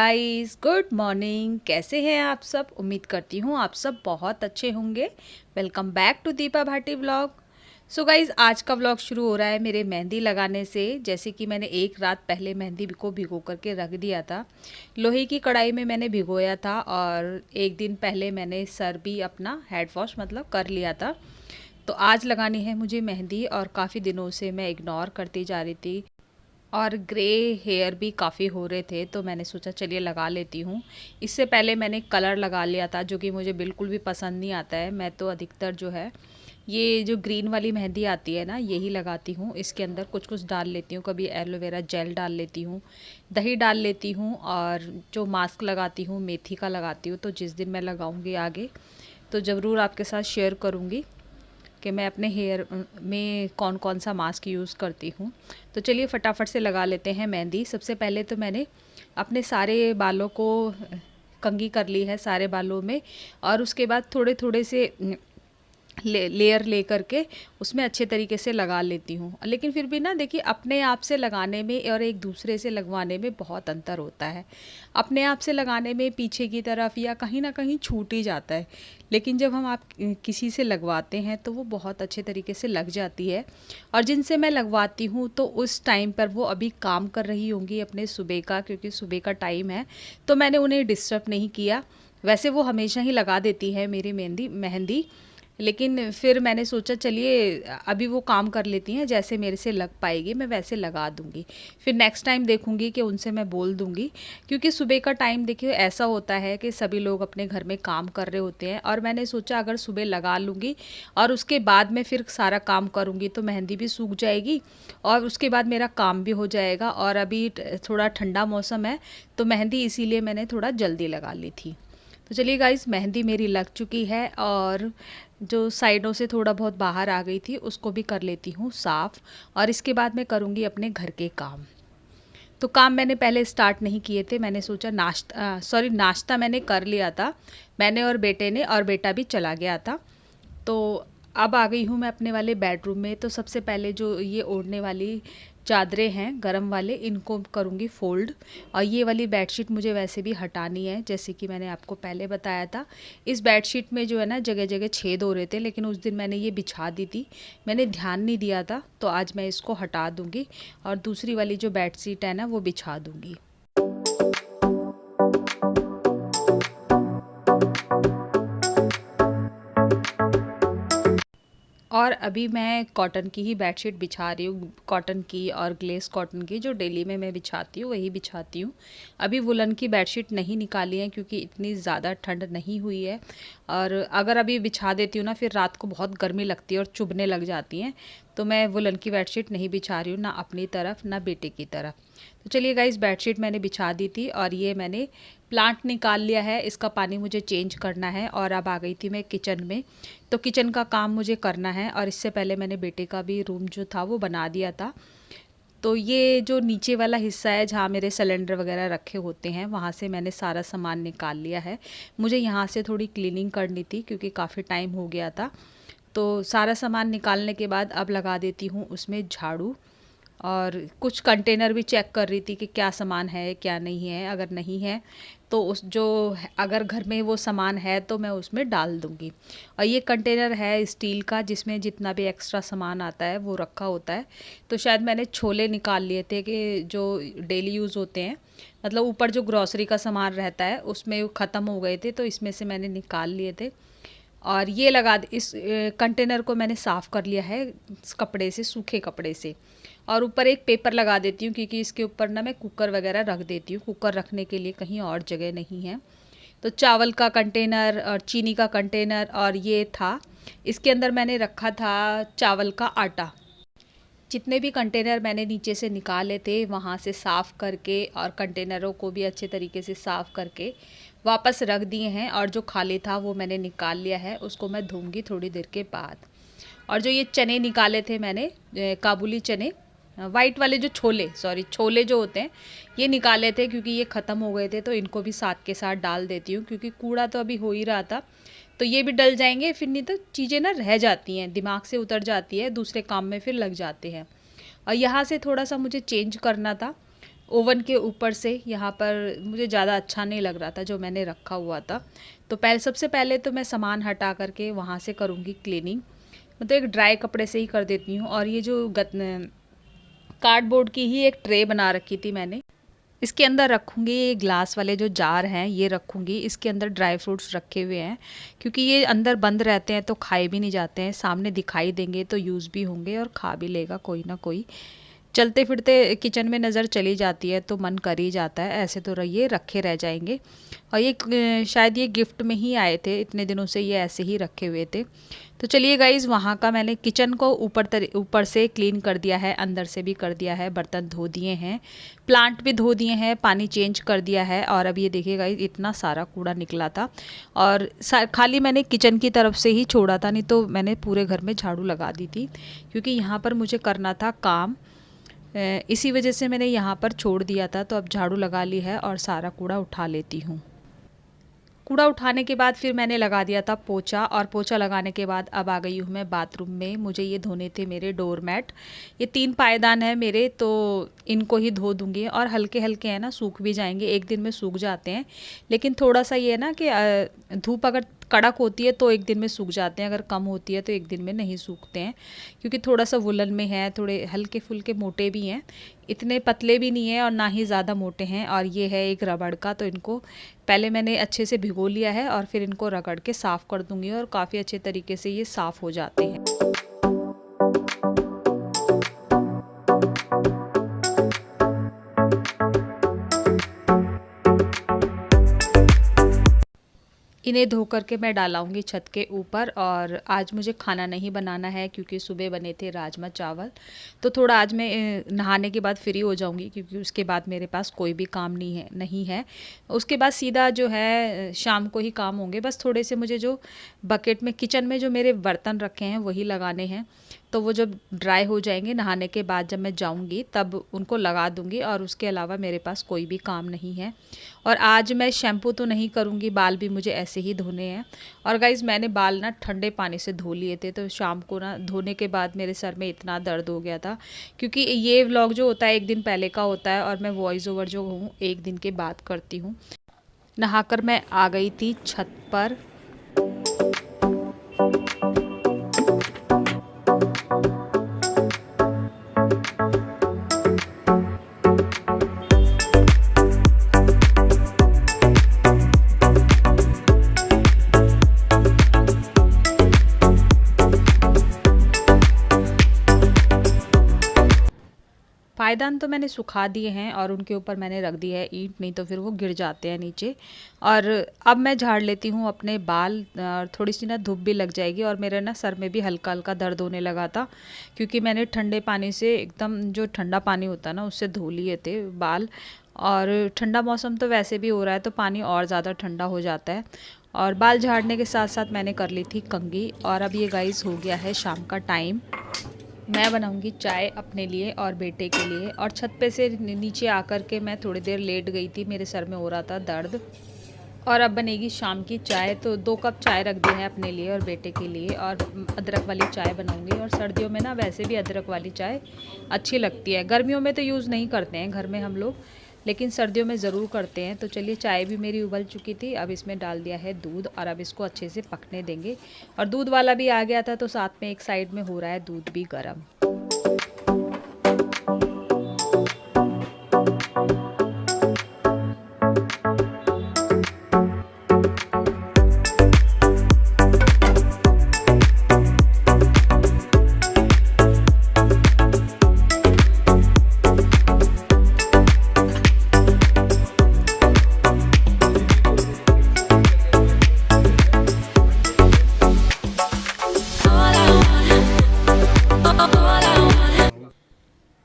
Guys, good morning. कैसे हैं आप सब? उम्मीद करती हूँ आप सब बहुत अच्छे होंगे। Welcome back to Deepa Bhati vlog. So guys, आज का व्लॉग शुरू हो रहा है मेरे मेहंदी लगाने से। जैसे कि मैंने एक रात पहले मेहंदी को भिगो करके रख दिया था, लोहे की कढ़ाई में मैंने भिगोया था। और एक दिन पहले मैंने सर भी अपना हेड वॉश मतलब कर लिया था। तो आज लगानी है मुझे मेहंदी और काफ़ी दिनों से मैं इग्नोर करती जा रही थी और ग्रे हेयर भी काफ़ी हो रहे थे, तो मैंने सोचा चलिए लगा लेती हूँ। इससे पहले मैंने कलर लगा लिया था जो कि मुझे बिल्कुल भी पसंद नहीं आता है। मैं तो अधिकतर जो है ये जो ग्रीन वाली मेहंदी आती है ना, यही लगाती हूँ। इसके अंदर कुछ कुछ डाल लेती हूँ, कभी एलोवेरा जेल डाल लेती हूँ, दही डाल लेती हूँ, और जो मास्क लगाती हूँ मेथी का लगाती हूँ। तो जिस दिन मैं लगाऊँगी आगे तो ज़रूर आपके साथ शेयर करूँगी कि मैं अपने हेयर में कौन कौन सा मास्क यूज़ करती हूँ। तो चलिए फटाफट से लगा लेते हैं मेहंदी। सबसे पहले तो मैंने अपने सारे बालों को कंघी कर ली है, सारे बालों में, और उसके बाद थोड़े थोड़े से लेयर ले करके उसमें अच्छे तरीके से लगा लेती हूँ। लेकिन फिर भी ना देखिए, अपने आप से लगाने में और एक दूसरे से लगवाने में बहुत अंतर होता है। अपने आप से लगाने में पीछे की तरफ या कहीं ना कहीं छूट ही जाता है, लेकिन जब हम आप किसी से लगवाते हैं तो वो बहुत अच्छे तरीके से लग जाती है। और जिनसे मैं लगवाती हूँ तो उस टाइम पर वो अभी काम कर रही होंगी अपने सुबह का, क्योंकि सुबह का टाइम है, तो मैंने उन्हें डिस्टर्ब नहीं किया। वैसे वो हमेशा ही लगा देती है मेरी मेहंदी, लेकिन फिर मैंने सोचा चलिए अभी वो काम कर लेती हैं, जैसे मेरे से लग पाएगी मैं वैसे लगा दूंगी। फिर नेक्स्ट टाइम देखूंगी कि उनसे मैं बोल दूंगी, क्योंकि सुबह का टाइम देखिए ऐसा होता है कि सभी लोग अपने घर में काम कर रहे होते हैं। और मैंने सोचा अगर सुबह लगा लूँगी और उसके बाद में फिर सारा काम करूँगी तो मेहंदी भी सूख जाएगी और उसके बाद मेरा काम भी हो जाएगा। और अभी थोड़ा ठंडा मौसम है तो मेहंदी इसीलिए मैंने थोड़ा जल्दी लगा ली थी। तो चलिए गाइस, मेहंदी मेरी लग चुकी है और जो साइडों से थोड़ा बहुत बाहर आ गई थी उसको भी कर लेती हूँ साफ़। और इसके बाद मैं करूँगी अपने घर के काम। तो काम मैंने पहले स्टार्ट नहीं किए थे, मैंने सोचा नाश्ता मैंने कर लिया था, मैंने और बेटे ने, और बेटा भी चला गया था। तो अब आ गई हूँ मैं अपने वाले बेडरूम में। तो सबसे पहले जो ये ओढ़ने वाली चादरें हैं गरम वाले, इनको करूँगी फ़ोल्ड। और ये वाली बेडशीट मुझे वैसे भी हटानी है, जैसे कि मैंने आपको पहले बताया था। इस बेडशीट में जो है ना जगह जगह छेद हो रहे थे, लेकिन उस दिन मैंने ये बिछा दी थी, मैंने ध्यान नहीं दिया था। तो आज मैं इसको हटा दूँगी और दूसरी वाली जो बेडशीट है ना वो बिछा दूँगी। और अभी मैं कॉटन की ही बेडशीट बिछा रही हूँ, कॉटन की और ग्लेस कॉटन की, जो डेली में मैं बिछाती हूँ वही बिछाती हूँ। अभी वुलन की बेडशीट नहीं निकाली है क्योंकि इतनी ज़्यादा ठंड नहीं हुई है। और अगर अभी बिछा देती हूँ ना फिर रात को बहुत गर्मी लगती है और चुभने लग जाती हैं। तो मैं वुलन की बेडशीट नहीं बिछा रही हूँ, ना अपनी तरफ ना बेटे की तरफ। तो चलिए गाइस, बेडशीट मैंने बिछा दी थी और ये मैंने प्लांट निकाल लिया है, इसका पानी मुझे चेंज करना है। और अब आ गई थी मैं किचन में, तो किचन का काम मुझे करना है। और इससे पहले मैंने बेटे का भी रूम जो था वो बना दिया था। तो ये जो नीचे वाला हिस्सा है जहाँ मेरे सिलेंडर वगैरह रखे होते हैं, वहाँ से मैंने सारा सामान निकाल लिया है। मुझे यहाँ से थोड़ी क्लीनिंग करनी थी क्योंकि काफ़ी टाइम हो गया था। तो सारा सामान निकालने के बाद अब लगा देती हूँ उसमें झाड़ू। और कुछ कंटेनर भी चेक कर रही थी कि क्या सामान है क्या नहीं है। अगर नहीं है तो अगर घर में वो सामान है तो मैं उसमें डाल दूँगी। और ये कंटेनर है स्टील का, जिसमें जितना भी एक्स्ट्रा सामान आता है वो रखा होता है। तो शायद मैंने छोले निकाल लिए थे कि जो डेली यूज़ होते हैं, मतलब ऊपर जो ग्रॉसरी का सामान रहता है उसमें ख़त्म हो गए थे, तो इसमें से मैंने निकाल लिए थे। और ये इस कंटेनर को मैंने साफ़ कर लिया है इस कपड़े से, सूखे कपड़े से। और ऊपर एक पेपर लगा देती हूँ क्योंकि इसके ऊपर ना मैं कुकर वगैरह रख देती हूँ, कुकर रखने के लिए कहीं और जगह नहीं है। तो चावल का कंटेनर और चीनी का कंटेनर, और ये था, इसके अंदर मैंने रखा था चावल का आटा। जितने भी कंटेनर मैंने नीचे से निकाले थे वहाँ से साफ़ करके और कंटेनरों को भी अच्छे तरीके से साफ़ करके वापस रख दिए हैं। और जो खाली था वो मैंने निकाल लिया है, उसको मैं धोऊंगी थोड़ी देर के बाद। और जो ये चने निकाले थे मैंने, काबुली चने, वाइट वाले जो छोले जो होते हैं, ये निकाले थे क्योंकि ये ख़त्म हो गए थे। तो इनको भी साथ के साथ डाल देती हूँ क्योंकि कूड़ा तो अभी हो ही रहा था, तो ये भी डल जाएंगे। फिर नहीं तो चीज़ें ना रह जाती हैं, दिमाग से उतर जाती है, दूसरे काम में फिर लग जाते हैं। और यहाँ से थोड़ा सा मुझे चेंज करना था, ओवन के ऊपर से यहाँ पर मुझे ज़्यादा अच्छा नहीं लग रहा था जो मैंने रखा हुआ था। तो सबसे पहले तो मैं सामान हटा करके वहाँ से करूँगी क्लीनिंग। मतलब एक ड्राई कपड़े से ही कर देती हूँ। और ये जो कार्डबोर्ड की ही एक ट्रे बना रखी थी मैंने, इसके अंदर रखूँगी ये ग्लास वाले जो जार हैं ये रखूँगी। इसके अंदर ड्राई फ्रूट्स रखे हुए हैं, क्योंकि ये अंदर बंद रहते हैं तो खाए भी नहीं जाते हैं, सामने दिखाई देंगे तो यूज़ भी होंगे और खा भी लेगा कोई ना कोई। चलते फिरते किचन में नज़र चली जाती है तो मन कर ही जाता है, ऐसे तो ये रखे रह जाएंगे। और ये शायद ये गिफ्ट में ही आए थे, इतने दिनों से ये ऐसे ही रखे हुए थे। तो चलिए गाइज़, वहाँ का मैंने किचन को ऊपर से क्लीन कर दिया है, अंदर से भी कर दिया है, बर्तन धो दिए हैं, प्लांट भी धो दिए हैं, पानी चेंज कर दिया है। और अब ये देखिए गाइज़, इतना सारा कूड़ा निकला था और खाली मैंने किचन की तरफ से ही छोड़ा था, नहीं तो मैंने पूरे घर में झाड़ू लगा दी थी, क्योंकि यहाँ पर मुझे करना था काम। इसी वजह से मैंने यहाँ पर छोड़ दिया था। तो अब झाड़ू लगा ली है और सारा कूड़ा उठा लेती हूँ। कूड़ा उठाने के बाद फिर मैंने लगा दिया था पोछा, और पोछा लगाने के बाद अब आ गई हूँ मैं बाथरूम में। मुझे ये धोने थे मेरे डोरमैट, ये 3 पायदान है मेरे, तो इनको ही धो दूँगी। और हल्के हल्के हैं ना, सूख भी जाएंगे, एक दिन में सूख जाते हैं। लेकिन थोड़ा सा ये है ना कि धूप अगर कड़क होती है तो एक दिन में सूख जाते हैं, अगर कम होती है तो एक दिन में नहीं सूखते हैं, क्योंकि थोड़ा सा वुलन में है, थोड़े हल्के फुल्के मोटे भी हैं, इतने पतले भी नहीं है और ना ही ज़्यादा मोटे हैं। और ये है एक रबड़ का, तो इनको पहले मैंने अच्छे से भिगो लिया है और फिर इनको रगड़ के साफ़ कर दूँगी और काफ़ी अच्छे तरीके से ये साफ़ हो जाते हैं। इन्हें धो करके मैं डालाऊंगी छत के ऊपर। और आज मुझे खाना नहीं बनाना है, क्योंकि सुबह बने थे राजमा चावल, तो थोड़ा आज मैं नहाने के बाद फ्री हो जाऊंगी, क्योंकि उसके बाद मेरे पास कोई भी काम नहीं है। उसके बाद सीधा जो है शाम को ही काम होंगे। बस थोड़े से मुझे जो बकेट में किचन में जो मेरे बर्तन रखे हैं वही लगाने हैं, तो वो जब ड्राई हो जाएंगे नहाने के बाद जब मैं जाऊंगी तब उनको लगा दूंगी। और उसके अलावा मेरे पास कोई भी काम नहीं है। और आज मैं शैम्पू तो नहीं करूंगी, बाल भी मुझे ऐसे ही धोने हैं। और गाइज़, मैंने बाल ना ठंडे पानी से धो लिए थे, तो शाम को ना धोने के बाद मेरे सर में इतना दर्द हो गया था, क्योंकि ये व्लॉग जो होता है 1 दिन पहले का होता है और मैं वॉइस ओवर जो हूँ 1 दिन के बाद करती हूँ। नहाकर मैं आ गई थी छत पर। पायदान तो मैंने सुखा दिए हैं और उनके ऊपर मैंने रख दिया है ईंट, नहीं तो फिर वो गिर जाते हैं नीचे। और अब मैं झाड़ लेती हूँ अपने बाल, और थोड़ी सी ना धूप भी लग जाएगी। और मेरे ना सर में भी हल्का हल्का दर्द होने लगा था, क्योंकि मैंने ठंडे पानी से एकदम, जो ठंडा पानी होता है ना, उससे धो लिए थे बाल। और ठंडा मौसम तो वैसे भी हो रहा है तो पानी और ज़्यादा ठंडा हो जाता है। और बाल झाड़ने के साथ साथ मैंने कर ली थी कंघी। और अब ये गाइस हो गया है शाम का टाइम। मैं बनाऊंगी चाय अपने लिए और बेटे के लिए। और छत पे से नीचे आकर के मैं थोड़ी देर लेट गई थी, मेरे सर में हो रहा था दर्द। और अब बनेगी शाम की चाय, तो 2 कप चाय रख दी है अपने लिए और बेटे के लिए। और अदरक वाली चाय बनाऊंगी। और सर्दियों में ना वैसे भी अदरक वाली चाय अच्छी लगती है, गर्मियों में तो यूज़ नहीं करते हैं घर में हम लोग, लेकिन सर्दियों में ज़रूर करते हैं। तो चलिए, चाय भी मेरी उबल चुकी थी, अब इसमें डाल दिया है दूध और अब इसको अच्छे से पकने देंगे। और दूध वाला भी आ गया था, तो साथ में एक साइड में हो रहा है दूध भी गर्म।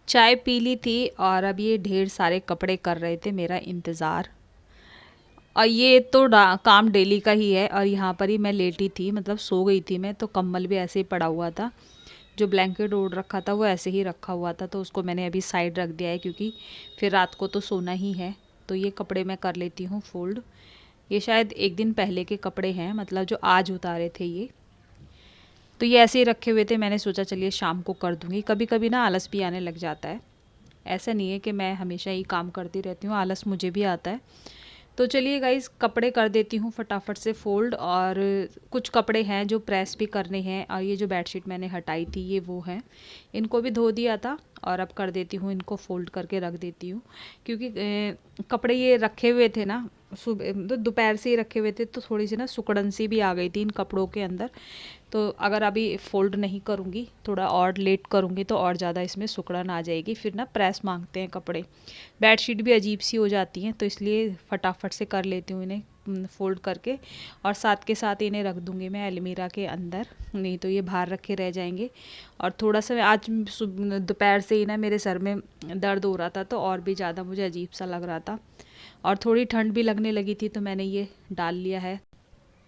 चाय पी ली थी और अब ये ढेर सारे कपड़े कर रहे थे मेरा इंतज़ार। और ये तो काम डेली का ही है। और यहाँ पर ही मैं लेटी थी, मतलब सो गई थी मैं, तो कंबल भी ऐसे ही पड़ा हुआ था, जो ब्लैंकेट ओढ़ रखा था वो ऐसे ही रखा हुआ था, तो उसको मैंने अभी साइड रख दिया है, क्योंकि फिर रात को तो सोना ही है। तो ये कपड़े मैं कर लेती हूँ फोल्ड। ये शायद 1 दिन पहले के कपड़े हैं, मतलब जो आज उतारे थे ये, तो ये ऐसे ही रखे हुए थे। मैंने सोचा चलिए शाम को कर दूँगी, कभी कभी ना आलस भी आने लग जाता है, ऐसा नहीं है कि मैं हमेशा ही काम करती रहती हूँ, आलस मुझे भी आता है। तो चलिए गाइस, कपड़े कर देती हूँ फटाफट से फ़ोल्ड, और कुछ कपड़े हैं जो प्रेस भी करने हैं, और ये जो बेडशीट मैंने हटाई थी ये वो है, इनको भी धो दिया था और अब कर देती हूँ इनको फ़ोल्ड करके रख देती हूँ। क्योंकि कपड़े ये रखे हुए थे ना, सुबह तो दोपहर से ही रखे हुए थे, तो थोड़ी सी ना सुकड़न सी भी आ गई थी इन कपड़ों के अंदर। तो अगर अभी फ़ोल्ड नहीं करूँगी, थोड़ा और लेट करूँगी, तो और ज़्यादा इसमें सिकुड़न आ जाएगी, फिर ना प्रेस मांगते हैं कपड़े, बेडशीट भी अजीब सी हो जाती हैं। तो इसलिए फटाफट से कर लेती हूँ इन्हें फ़ोल्ड करके, और साथ के साथ इन्हें रख दूँगी मैं अलमीरा के अंदर, नहीं तो ये बाहर रखे रह जाएंगे। और थोड़ा सा आज दोपहर से ही ना मेरे सर में दर्द हो रहा था, तो और भी ज़्यादा मुझे अजीब सा लग रहा था, और थोड़ी ठंड भी लगने लगी थी, तो मैंने ये डाल लिया है।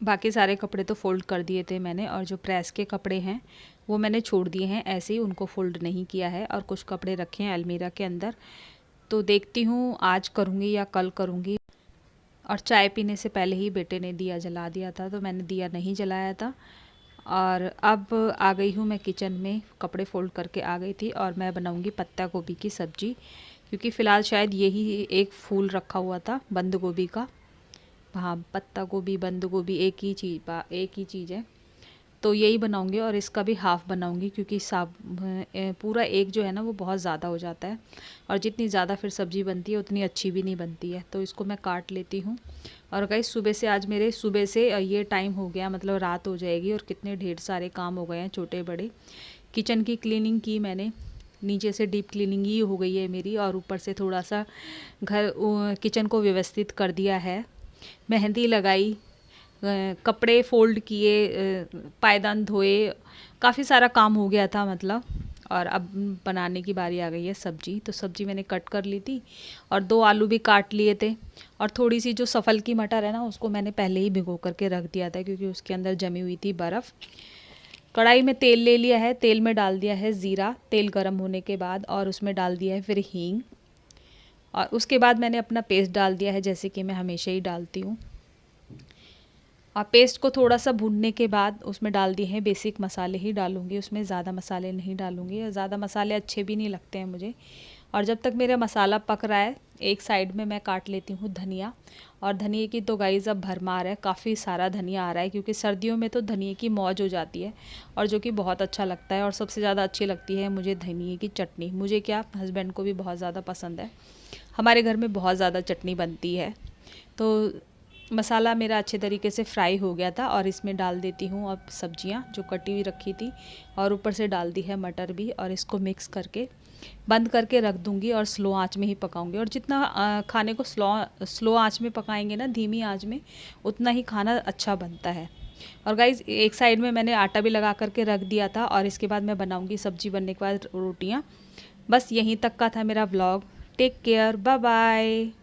बाकी सारे कपड़े तो फ़ोल्ड कर दिए थे मैंने, और जो प्रेस के कपड़े हैं वो मैंने छोड़ दिए हैं ऐसे ही, उनको फ़ोल्ड नहीं किया है, और कुछ कपड़े रखे हैं अलमीरा के अंदर। तो देखती हूँ आज करूँगी या कल करूँगी। और चाय पीने से पहले ही बेटे ने दिया जला दिया था, तो मैंने दिया नहीं जलाया था। और अब आ गई हूँ मैं किचन में, कपड़े फ़ोल्ड करके आ गई थी, और मैं बनाऊँगी पत्ता गोभी की सब्ज़ी, क्योंकि फ़िलहाल शायद यही एक फूल रखा हुआ था बंद गोभी का। हाँ, पत्ता गोभी बंद गोभी एक ही चीज़ है, तो यही बनाऊंगी, और इसका भी हाफ़ बनाऊंगी, क्योंकि पूरा एक जो है ना वो बहुत ज़्यादा हो जाता है, और जितनी ज़्यादा फिर सब्ज़ी बनती है उतनी अच्छी भी नहीं बनती है। तो इसको मैं काट लेती हूँ। और गाइस, सुबह से ये टाइम हो गया, मतलब रात हो जाएगी, और कितने ढेर सारे काम हो गए हैं छोटे बड़े। किचन की क्लीनिंग की मैंने, नीचे से डीप क्लीनिंग ही हो गई है मेरी, और ऊपर से थोड़ा सा किचन को व्यवस्थित कर दिया है, मेहंदी लगाई, कपड़े फ़ोल्ड किए, पायदान धोए, काफ़ी सारा काम हो गया था मतलब। और अब बनाने की बारी आ गई है सब्ज़ी। तो सब्ज़ी मैंने कट कर ली थी, और 2 आलू भी काट लिए थे, और थोड़ी सी जो सफल की मटर है ना उसको मैंने पहले ही भिगो करके रख दिया था, क्योंकि उसके अंदर जमी हुई थी बर्फ़। कढ़ाई में तेल ले लिया है, तेल में डाल दिया है ज़ीरा, तेल गर्म होने के बाद, और उसमें डाल दिया है फिर हींग, और उसके बाद मैंने अपना पेस्ट डाल दिया है, जैसे कि मैं हमेशा ही डालती हूँ। और पेस्ट को थोड़ा सा भूनने के बाद उसमें डाल दिए हैं बेसिक मसाले ही डालूँगी, उसमें ज़्यादा मसाले नहीं डालूँगी, और ज़्यादा मसाले अच्छे भी नहीं लगते हैं मुझे। और जब तक मेरा मसाला पक रहा है, एक साइड में मैं काट लेती हूँ धनिया। और धनिए की तो गाइस अब भरमार है, काफ़ी सारा धनिया आ रहा है, क्योंकि सर्दियों में तो धनिए की मौज हो जाती है, और जो कि बहुत अच्छा लगता है। और सबसे ज़्यादा अच्छी लगती है मुझे धनिए की चटनी, मुझे क्या, हस्बैंड को भी बहुत ज़्यादा पसंद है। हमारे घर में बहुत ज़्यादा चटनी बनती है। तो मसाला मेरा अच्छे तरीके से फ्राई हो गया था, और इसमें डाल देती हूँ अब सब्जियाँ जो कटी हुई रखी थी, और ऊपर से डाल दी है मटर भी, और इसको मिक्स करके बंद करके रख दूँगी, और स्लो आंच में ही पकाऊंगी। और जितना खाने को स्लो आंच में पकाएंगे ना, धीमी आंच में, उतना ही खाना अच्छा बनता है। और गाइज़, एक साइड में मैंने आटा भी लगा करके रख दिया था, और इसके बाद मैं बनाऊँगी सब्ज़ी बनने के बाद रोटियाँ। बस यहीं तक का था मेरा vlog. Take care, bye bye.